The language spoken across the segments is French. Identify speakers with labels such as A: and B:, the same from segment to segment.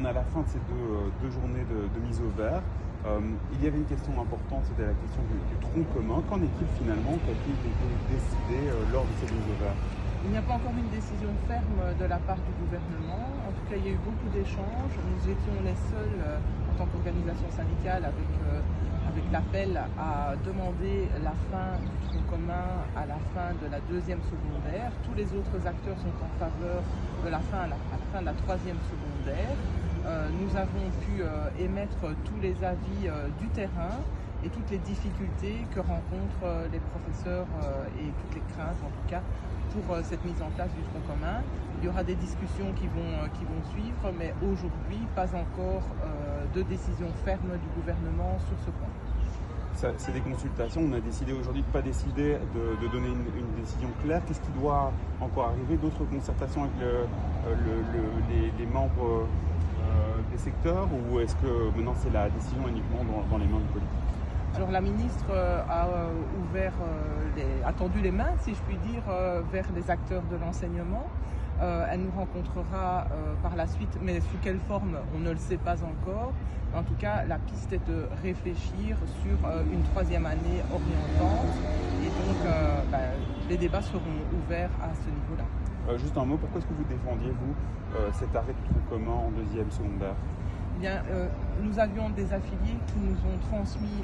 A: à la fin de ces deux journées de mise au vert. Il y avait une question importante, c'était la question du tronc commun. Qu'en est-il finalement? Qu'a-t-il été décidé lors de ces mises au vert?
B: Il n'y a pas encore une décision ferme de la part du gouvernement. En tout cas, il y a eu beaucoup d'échanges. Nous étions les seuls, en tant qu'organisation syndicale, avec l'appel à demander la fin du tronc commun à la fin de la deuxième secondaire. Tous les autres acteurs sont en faveur de la fin à la fin de la troisième secondaire. Nous avons pu émettre tous les avis du terrain et toutes les difficultés que rencontrent les professeurs et toutes les craintes en tout cas pour cette mise en place du tronc commun. Il y aura des discussions qui vont suivre, mais aujourd'hui, pas encore de décision ferme du gouvernement sur ce point.
A: C'est des consultations, on a décidé aujourd'hui de ne pas décider de donner une décision claire. Qu'est-ce qui doit encore arriver? D'autres concertations avec les membres des secteurs, ou est-ce que maintenant c'est la décision uniquement dans les mains du politique?
B: Alors la ministre a tendu les mains, si je puis dire, vers les acteurs de l'enseignement. Elle nous rencontrera par la suite, mais sous quelle forme, on ne le sait pas encore. En tout cas, la piste est de réfléchir sur une troisième année orientante. Et donc, les débats seront ouverts à ce niveau-là.
A: Juste un mot, pourquoi est-ce que vous défendiez, vous, cet arrêt du tronc commun en deuxième secondaire?
B: Eh bien, nous avions des affiliés qui nous ont transmis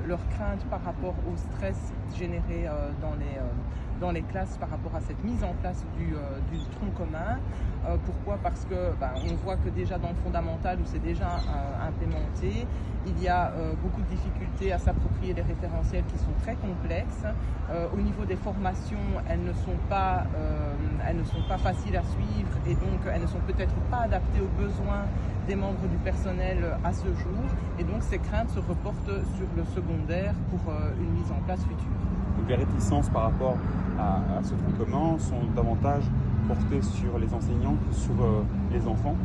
B: leurs craintes par rapport au stress généré dans les classes par rapport à cette mise en place du tronc commun. Pourquoi? Parce que on voit que déjà dans le fondamental, où c'est déjà implémenté, il y a beaucoup de difficultés à s'approprier les référentiels qui sont très complexes. Au niveau des formations, elles ne sont pas faciles à suivre et donc elles ne sont peut-être pas adaptées aux besoins des membres du personnel à ce jour. Et donc ces craintes se reportent sur le secondaire pour une mise en place future.
A: Donc les réticences par rapport à ce tronc commun sont davantage portées sur les enseignants que sur les enfants?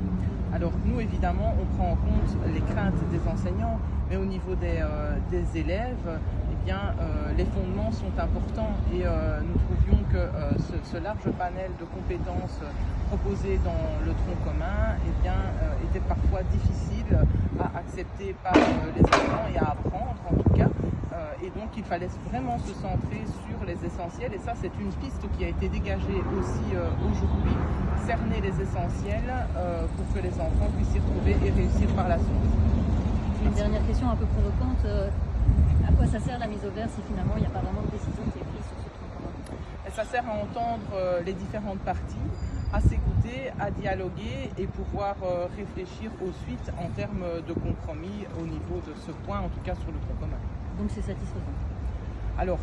B: Alors nous, évidemment, on prend en compte les craintes des enseignants, mais au niveau des élèves, eh bien, les fondements sont importants et nous trouvions que ce large panel de compétences proposées dans le tronc commun eh bien, était parfois difficile à accepter par les enfants et à apprendre en tout cas. Et donc il fallait vraiment se centrer sur les essentiels et ça c'est une piste qui a été dégagée aussi aujourd'hui, cerner les essentiels pour que les enfants puissent s'y retrouver et réussir par la suite.
C: Une dernière question un peu provocante, à quoi ça sert la mise au vert si finalement il n'y a pas vraiment de décision qui est prise sur ce tronc commun?
B: Et ça sert à entendre les différentes parties, à s'écouter, à dialoguer et pouvoir réfléchir aux suites en termes de compromis au niveau de ce point, en tout cas sur le tronc commun.
C: Donc c'est satisfaisant?
B: Alors,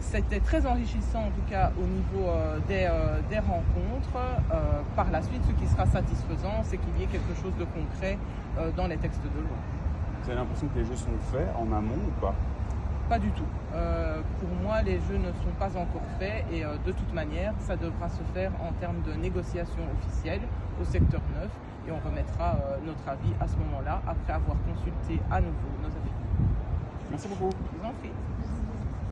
B: c'était très enrichissant en tout cas au niveau des rencontres. Par la suite, ce qui sera satisfaisant, c'est qu'il y ait quelque chose de concret dans les textes de loi.
A: Vous avez l'impression que les jeux sont faits en amont ou pas?
B: Pas du tout. Pour moi, les jeux ne sont pas encore faits et de toute manière, ça devra se faire en termes de négociation officielle au secteur 9 et on remettra notre avis à ce moment-là après avoir consulté à nouveau nos affiliés.
A: Merci beaucoup.
B: Je vous en prie.